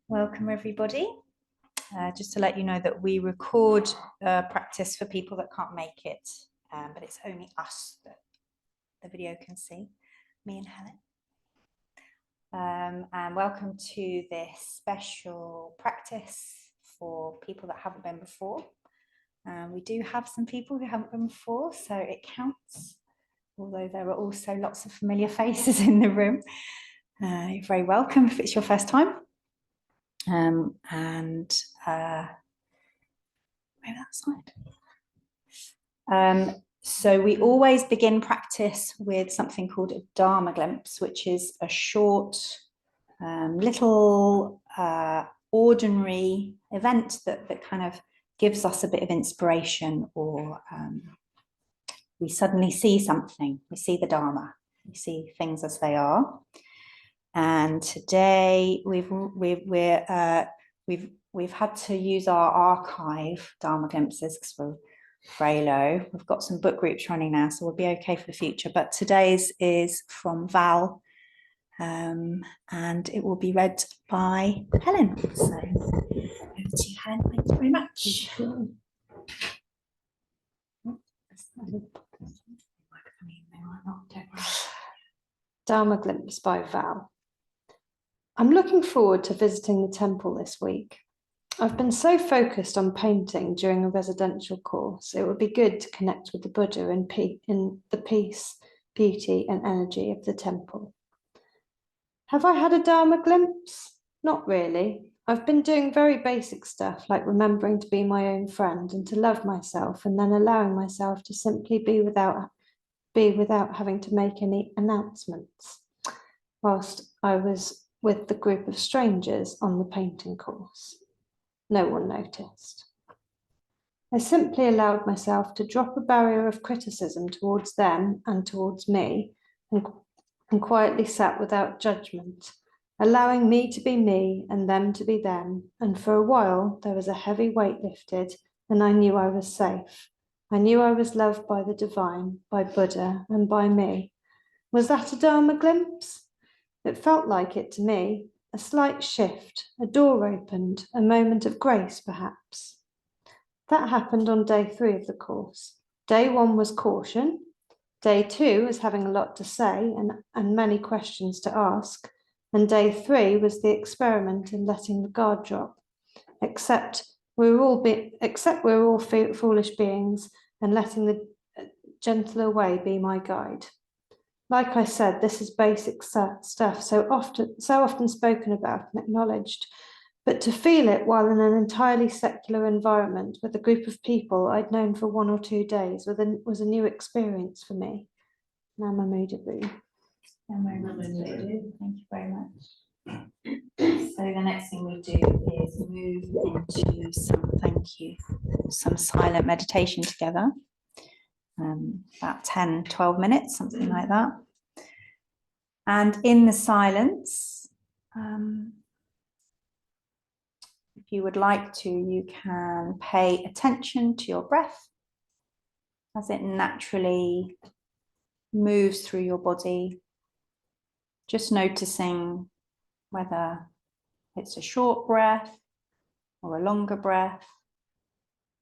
Welcome everybody. Just to let you know that we record practice for people that can't make it, but it's only us that the video can see, me and Helen. And welcome to this special practice for people that haven't been before. We do have some people who haven't been before, so it counts, although there are also lots of familiar faces in the room. You're very welcome if it's your first time. Maybe that side. So we always begin practice with something called a Dharma glimpse, which is a short, little ordinary event that kind of gives us a bit of inspiration, or we suddenly see something. We see the Dharma. We see things as they are. And today we've had to use our archive Dharma glimpses because we're very low. We've got some book groups running now, so we'll be okay for the future. But today's is from Val, and it will be read by Helen. So over to you, Helen. Thank you very much. Dharma glimpse by Val. I'm looking forward to visiting the temple this week. I've been so focused on painting during a residential course, it would be good to connect with the Buddha in the peace, beauty and energy of the temple. Have I had a Dharma glimpse? Not really. I've been doing very basic stuff like remembering to be my own friend and to love myself, and then allowing myself to simply be without having to make any announcements, whilst I was with the group of strangers on the painting course. No one noticed. I simply allowed myself to drop a barrier of criticism towards them and towards me, and quietly sat without judgment, allowing me to be me and them to be them. And for a while there was a heavy weight lifted, and I knew I was safe. I knew I was loved by the divine, by Buddha, and by me. Was that a Dharma glimpse? It felt like it to me, a slight shift, a door opened, a moment of grace, perhaps. That happened on day 3 of the course. Day 1 was caution. Day 2 was having a lot to say and many questions to ask. And day 3 was the experiment in letting the guard drop. Except we're all foolish beings, and letting the gentler way be my guide. Like I said, this is basic stuff, so often spoken about and acknowledged, but to feel it while in an entirely secular environment with a group of people I'd known for 1 or 2 days was a new experience for me. Namamudabu. Namamudabu. Thank you very much. So the next thing we do is move into some silent meditation together. About 10-12 minutes, something like that. And in the silence, if you would like to, you can pay attention to your breath as it naturally moves through your body, just noticing whether it's a short breath or a longer breath,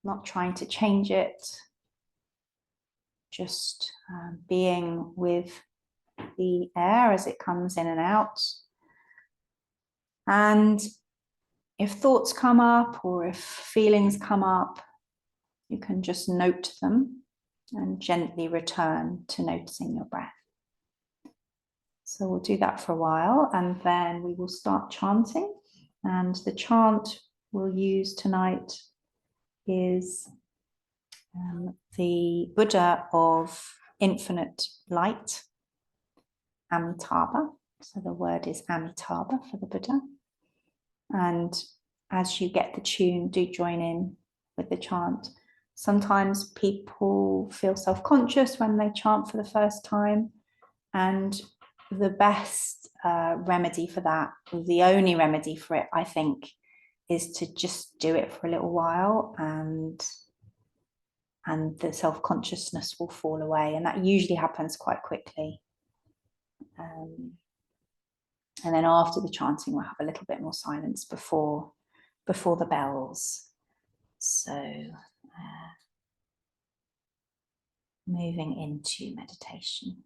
not trying to change it. Just being with the air as it comes in and out. And if thoughts come up or if feelings come up, you can just note them and gently return to noticing your breath. So we'll do that for a while, and then we will start chanting. And the chant we'll use tonight is the Buddha of infinite light, Amitabha. So the word is Amitabha for the Buddha. And as you get the tune, do join in with the chant. Sometimes people feel self-conscious when they chant for the first time, and the best remedy for that, the only remedy for it, I think, is to just do it for a little while and and the self-consciousness will fall away, and that usually happens quite quickly. And then after the chanting, we'll have a little bit more silence before the bells. So moving into meditation.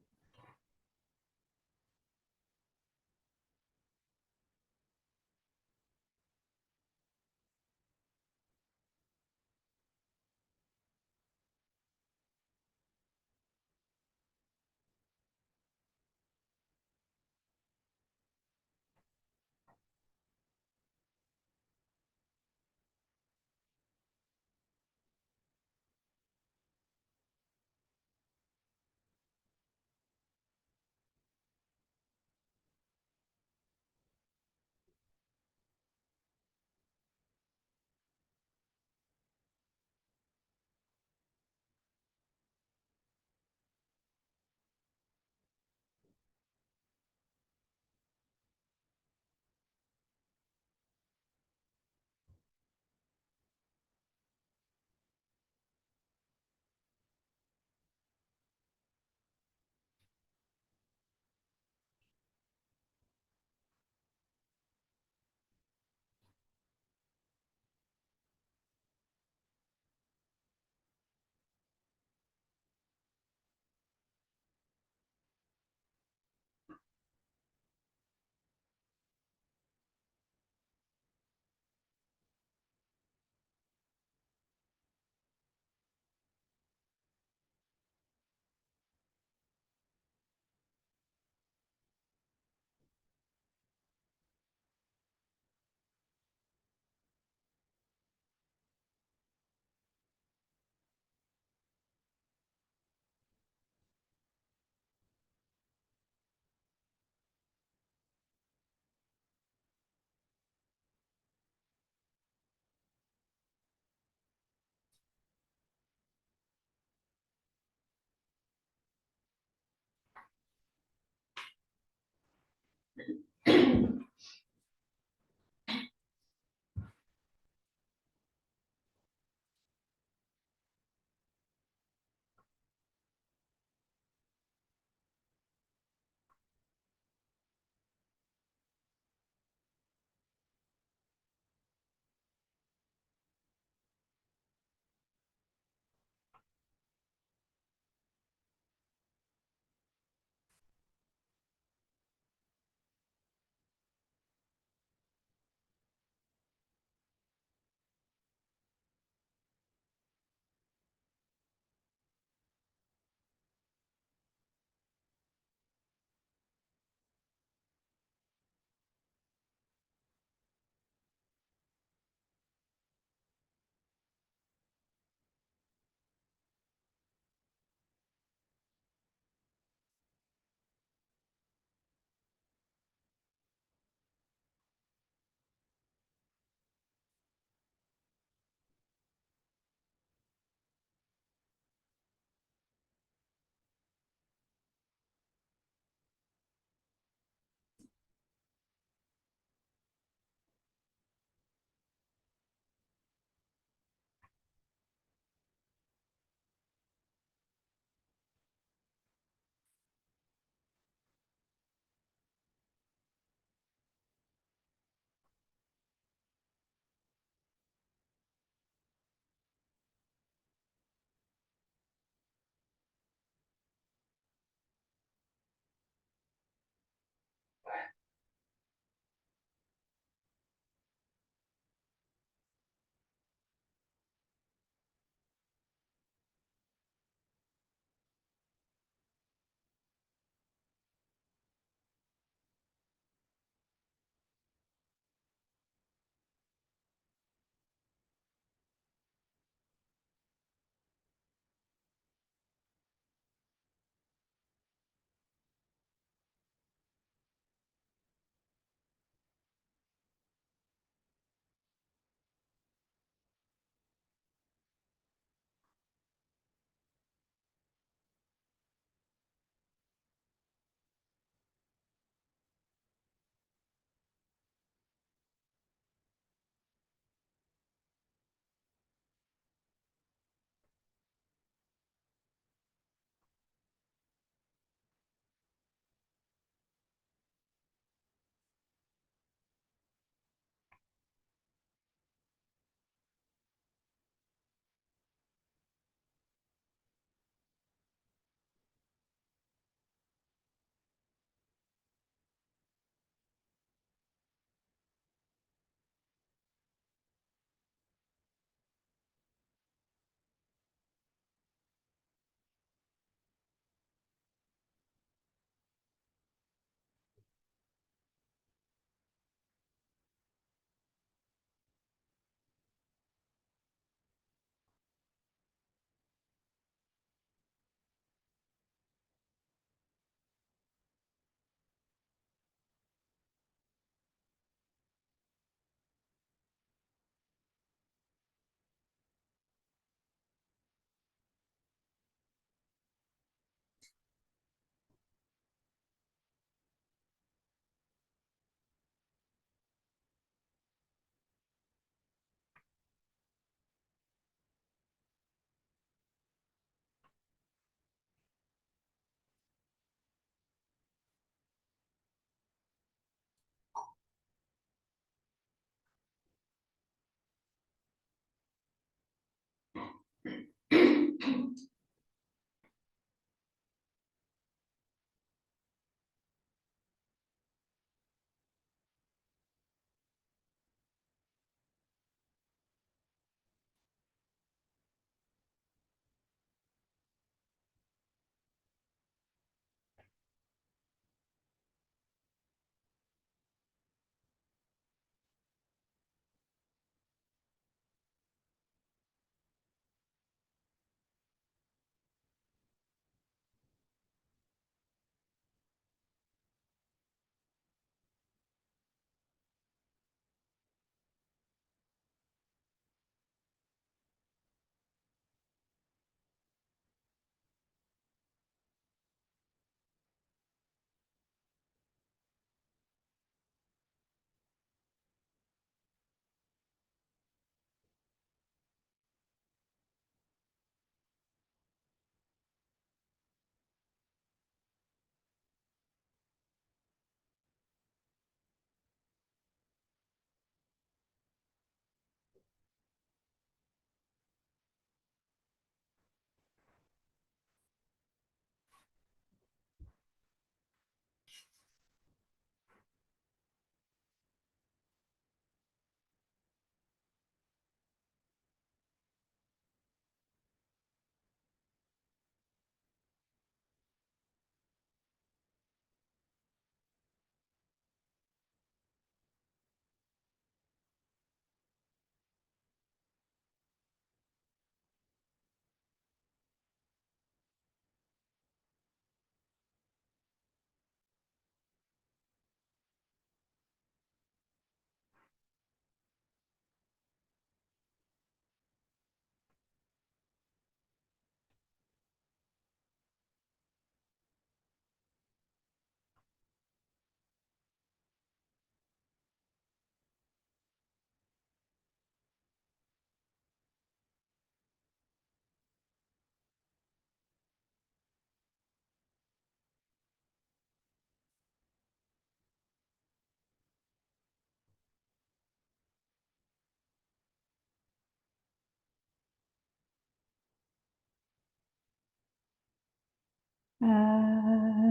Amitabha.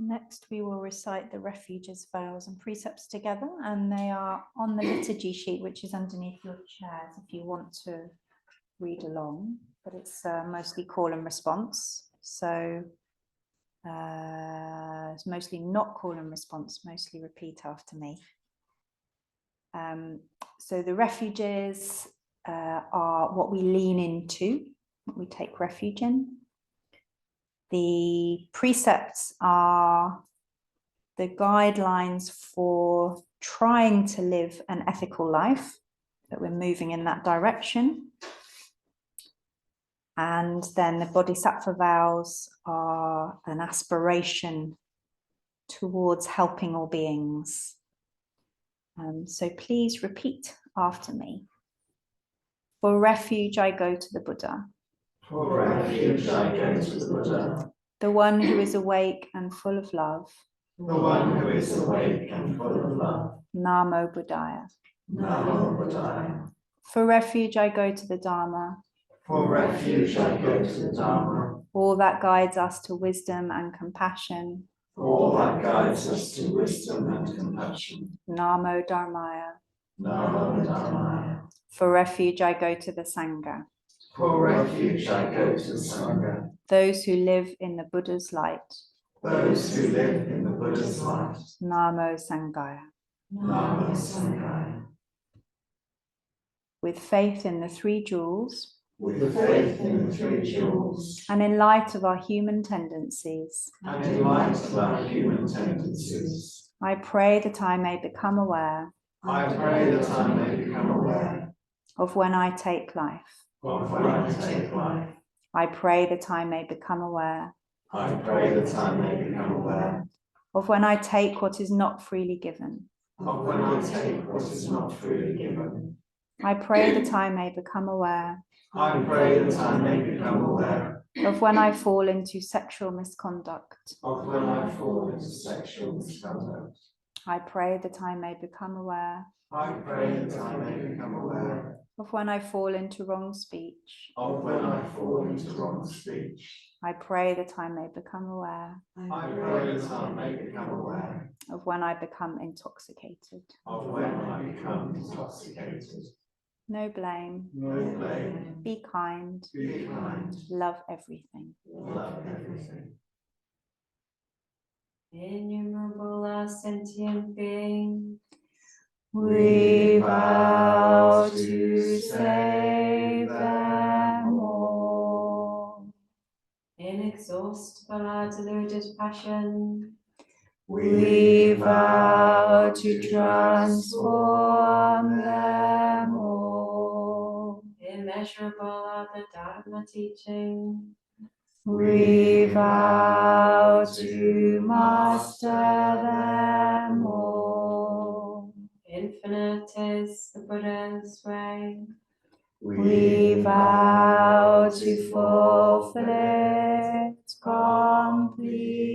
Next, we will recite the refuges, vows, and precepts together, and they are on the liturgy sheet, which is underneath your chairs if you want to read along, but it's mostly call and response. So it's mostly not call and response, mostly repeat after me. So the refuges are what we lean into, what we take refuge in. The precepts are the guidelines for trying to live an ethical life, that we're moving in that direction. And then the bodhisattva vows are an aspiration towards helping all beings. So please repeat after me. For refuge, I go to the Buddha. For refuge, I go to the Buddha. The one who is awake and full of love. The one who is awake and full of love. Namo Buddhaya. Namo Buddhaya. For refuge, I go to the Dharma. For refuge, I go to the Dharma. All that guides us to wisdom and compassion. All that guides us to wisdom and compassion. Namo Dharmaya. Namo Dharmaya. For refuge, I go to the Sangha. For refuge, I go to the Sangha. Those who live in the Buddha's light. Those who live in the Buddha's light. Namo Sanghaya. Namo Sanghaya. With faith in the three jewels. With faith in the three jewels. And in light of our human tendencies. And in light of our human tendencies. I pray that I may become aware. I pray that I may become aware. Of when I take life. Of when I take life. I pray that I may become aware. I pray that I may become aware. Of when I take what is not freely given. Of when I take what is not freely given. I pray that I may become aware. I pray that I may become aware. Of when I fall into sexual misconduct. Of when I fall into sexual misconduct. I pray that I may become aware. I pray that I may become aware. Of when I fall into wrong speech. Of when I fall into wrong speech. I pray that I may become aware. I pray that I may become aware. Of when I become intoxicated. Of when I become intoxicated. No blame. No blame. Be kind. Be kind. Love everything. Love everything. innumerable are sentient beings. We vow to save them all. Inexhaustible are deluded passion. We vow to transform them all. Immeasurable are the Dharma teaching. We vow to master them all. Infinite is the Buddha's way. We vow to fulfill it completely.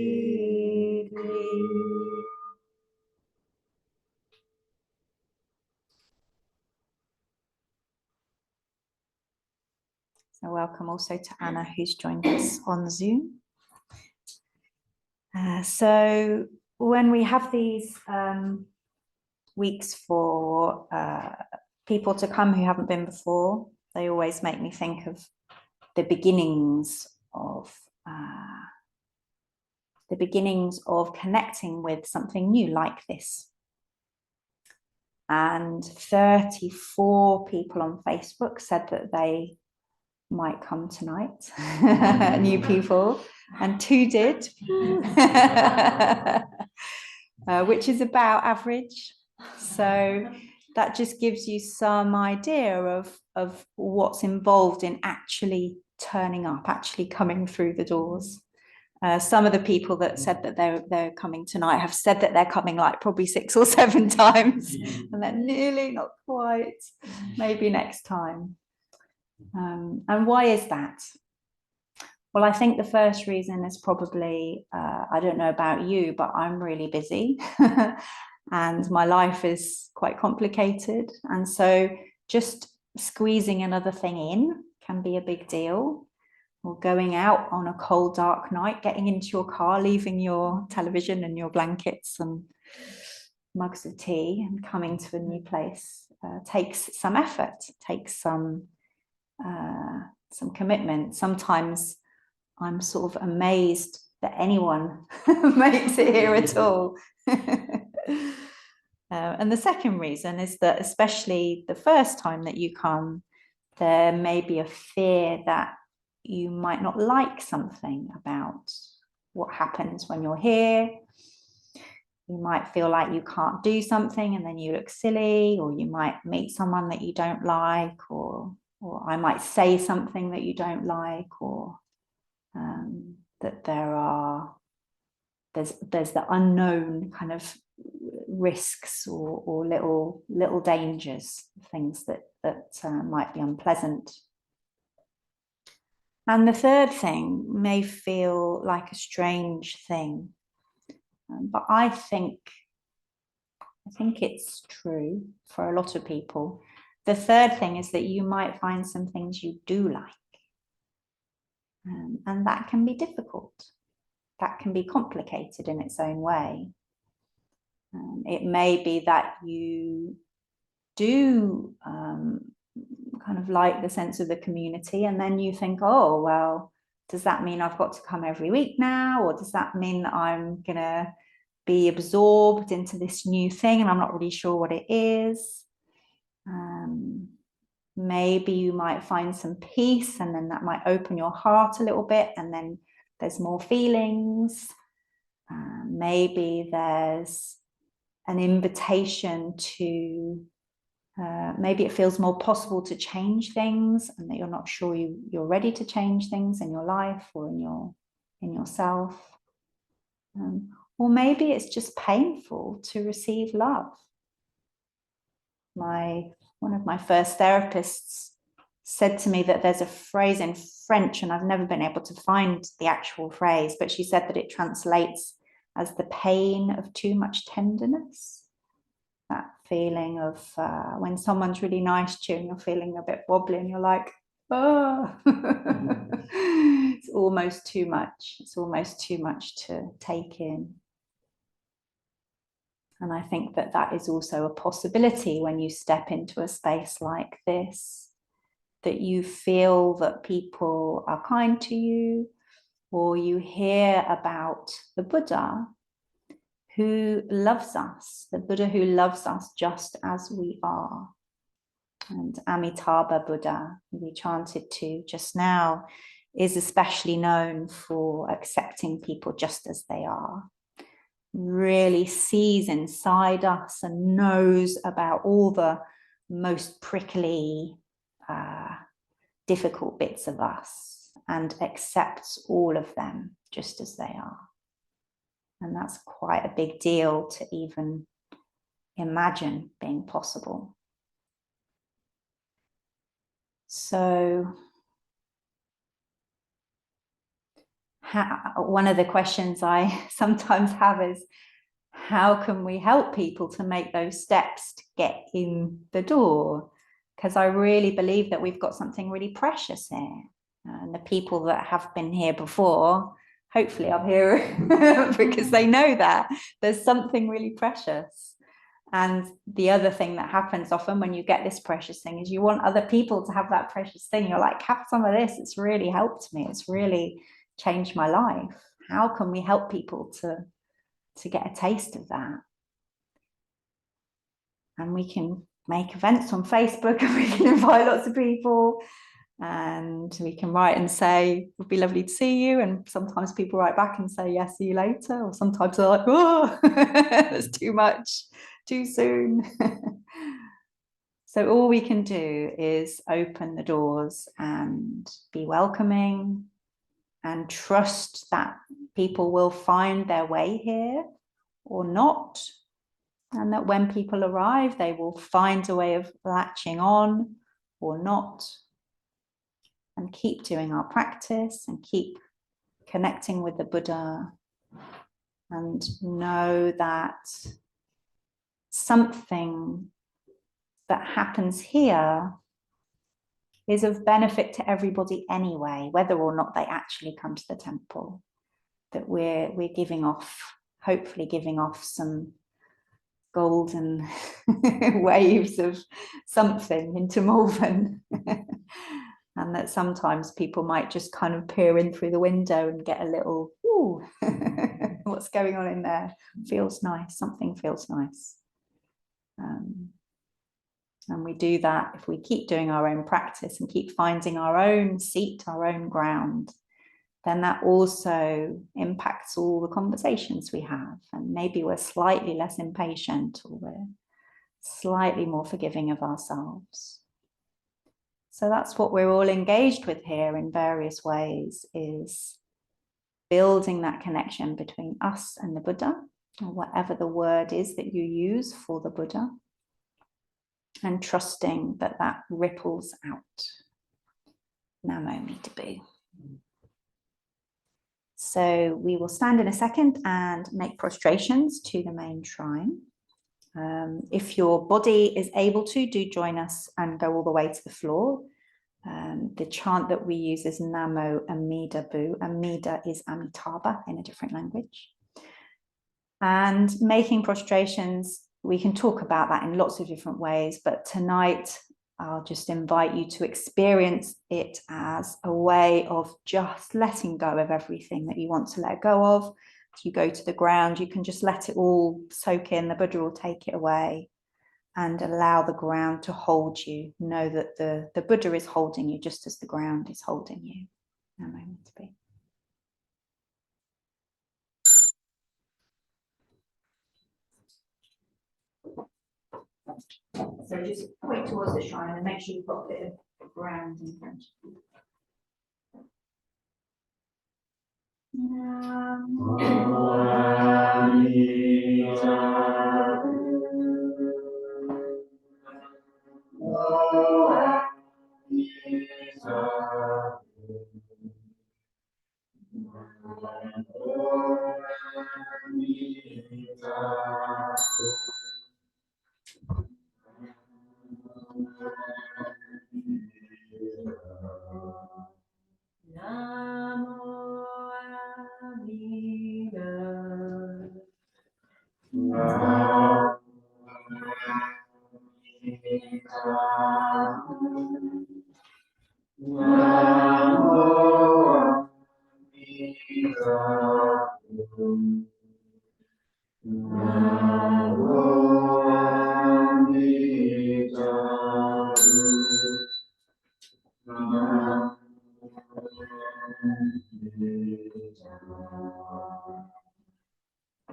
So welcome also to Anna, who's joined us on Zoom. So when we have these weeks for people to come who haven't been before, they always make me think of the beginnings of connecting with something new like this. And 34 people on Facebook said that they might come tonight, new people, and 2 did, which is about average. So that just gives you some idea of what's involved in actually turning up, actually coming through the doors. Some of the people that said that they're coming tonight have said that they're coming like probably 6 or 7 times, and they're nearly, not quite, maybe next time. And why is that? Well, I think the first reason is probably, I don't know about you, but I'm really busy and my life is quite complicated. And so just squeezing another thing in can be a big deal. Or going out on a cold, dark night, getting into your car, leaving your television and your blankets and mugs of tea and coming to a new place takes some effort, takes some commitment. Sometimes I'm sort of amazed that anyone makes it here at all. And the second reason is that, especially the first time that you come, there may be a fear that you might not like something about what happens when you're here. You might feel like you can't do something and then you look silly, or you might meet someone that you don't like, or I might say something that you don't like, or that there's the unknown kind of risks or little dangers, things that might be unpleasant. And the third thing may feel like a strange thing, but I think it's true for a lot of people. The third thing is that you might find some things you do like, and that can be difficult. That can be complicated in its own way. It may be that you do kind of like the sense of the community, and then you think, oh, well, does that mean I've got to come every week now? Or does that mean that I'm going to be absorbed into this new thing and I'm not really sure what it is? Maybe you might find some peace, and then that might open your heart a little bit, and then there's more feelings. Maybe there's an invitation to maybe it feels more possible to change things, and that you're not sure you're ready to change things in your life or in yourself. Or maybe it's just painful to receive love. One of my first therapists said to me that there's a phrase in French, and I've never been able to find the actual phrase, but she said that it translates as the pain of too much tenderness. That feeling of when someone's really nice to you and you're feeling a bit wobbly and you're like, oh, it's almost too much. It's almost too much to take in. And I think that is also a possibility when you step into a space like this, that you feel that people are kind to you, or you hear about the Buddha who loves us, the Buddha who loves us just as we are. And Amitabha Buddha, who we chanted to just now, is especially known for accepting people just as they are. Really sees inside us and knows about all the most prickly, difficult bits of us and accepts all of them just as they are. And that's quite a big deal to even imagine being possible. So one of the questions I sometimes have is, how can we help people to make those steps to get in the door? Because I really believe that we've got something really precious here. And the people that have been here before, hopefully I'm here because they know that there's something really precious. And the other thing that happens often when you get this precious thing is you want other people to have that precious thing. You're like, have some of this. It's really helped me. It's really changed my life. How can we help people to get a taste of that? And we can make events on Facebook and we can invite lots of people and we can write and say, it would be lovely to see you. And sometimes people write back and say, yeah, see you later. Or sometimes they're like, oh, that's too much, too soon. So all we can do is open the doors and be welcoming and trust that people will find their way here or not. And that when people arrive, they will find a way of latching on or not. And keep doing our practice and keep connecting with the Buddha and know that something that happens here is of benefit to everybody anyway, whether or not they actually come to the temple. That we're giving off, hopefully giving off some golden waves of something into Malvern. And that sometimes people might just kind of peer in through the window and get a little, ooh, what's going on in there? Feels nice, something feels nice. And we do that if we keep doing our own practice and keep finding our own seat, our own ground, then that also impacts all the conversations we have. And maybe we're slightly less impatient or we're slightly more forgiving of ourselves. So that's what we're all engaged with here in various ways, is building that connection between us and the Buddha, or whatever the word is that you use for the Buddha, and trusting that that ripples out. Namo Mita Bu. So we will stand in a second and make prostrations to the main shrine. If your body is able to, do join us and go all the way to the floor. The chant that we use is Namo Amida Bu. Amida is Amitabha in a different language. And making prostrations, we can talk about that in lots of different ways, but tonight I'll just invite you to experience it as a way of just letting go of everything that you want to let go of. If you go to the ground, you can just let it all soak in. The Buddha will take it away and allow the ground to hold you. Know that the Buddha is holding you just as the ground is holding you. A moment to be. So just point towards the shrine and make sure you've got a bit of ground in front of you. Namo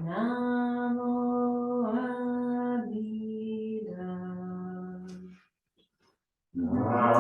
Namo Amida. Namo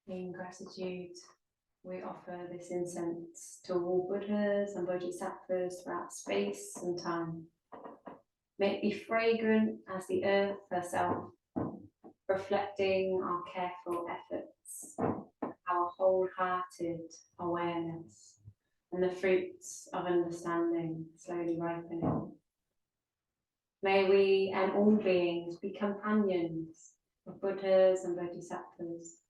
In gratitude, we offer this incense to all Buddhas and Bodhisattvas throughout space and time. May it be fragrant as the earth herself, reflecting our careful efforts, our wholehearted awareness, and the fruits of understanding slowly ripening. May we and all beings be companions of Buddhas and Bodhisattvas.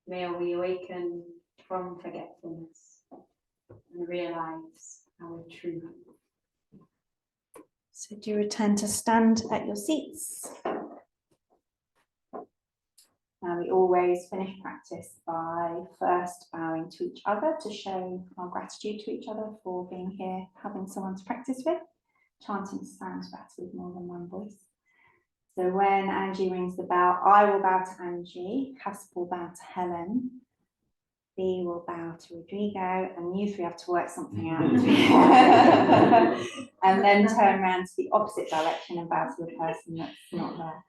May we awaken from forgetfulness and realize our truth. So do return to stand at your seats. Now we always finish practice by first bowing to each other to show our gratitude to each other for being here, having someone to practice with. Chanting sounds better with more than one voice. So when Angie rings the bell, I will bow to Angie, Cass will bow to Helen, B will bow to Rodrigo, and you three have to work something out. And then turn around to the opposite direction and bow to the person that's not there.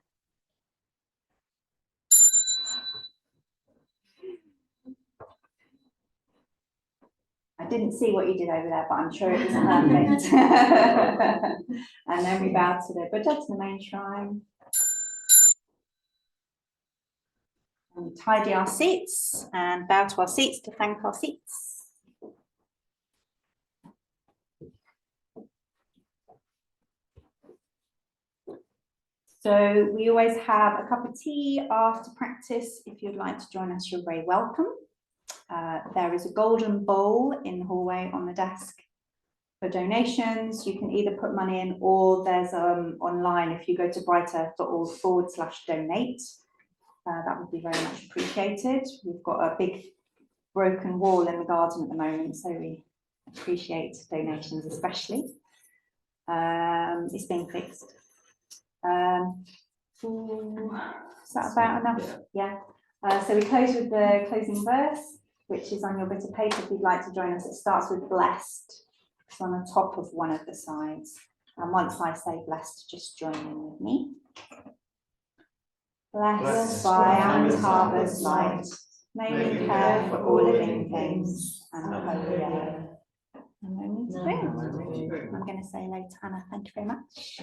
I didn't see what you did over there, but I'm sure it was perfect. And then we bow to the Buddha, to the main shrine. And we tidy our seats and bow to our seats to thank our seats. So we always have a cup of tea after practice. If you'd like to join us, you're very welcome. There is a golden bowl in the hallway on the desk for donations. You can either put money in, or there's online, if you go to brighter.org/donate. That would be very much appreciated. We've got a big broken wall in the garden at the moment, so we appreciate donations especially. It's being fixed. Is that about enough? Yeah. So we close with the closing verse, which is on your bit of paper if you'd like to join us. It starts with blessed. It's on the top of one of the sides. And once I say blessed, just join in with me. Blessed by Amitabha's light, may we care for all living things and the holy earth. And no need to bring. I'm going to say later, Anna, thank you very much.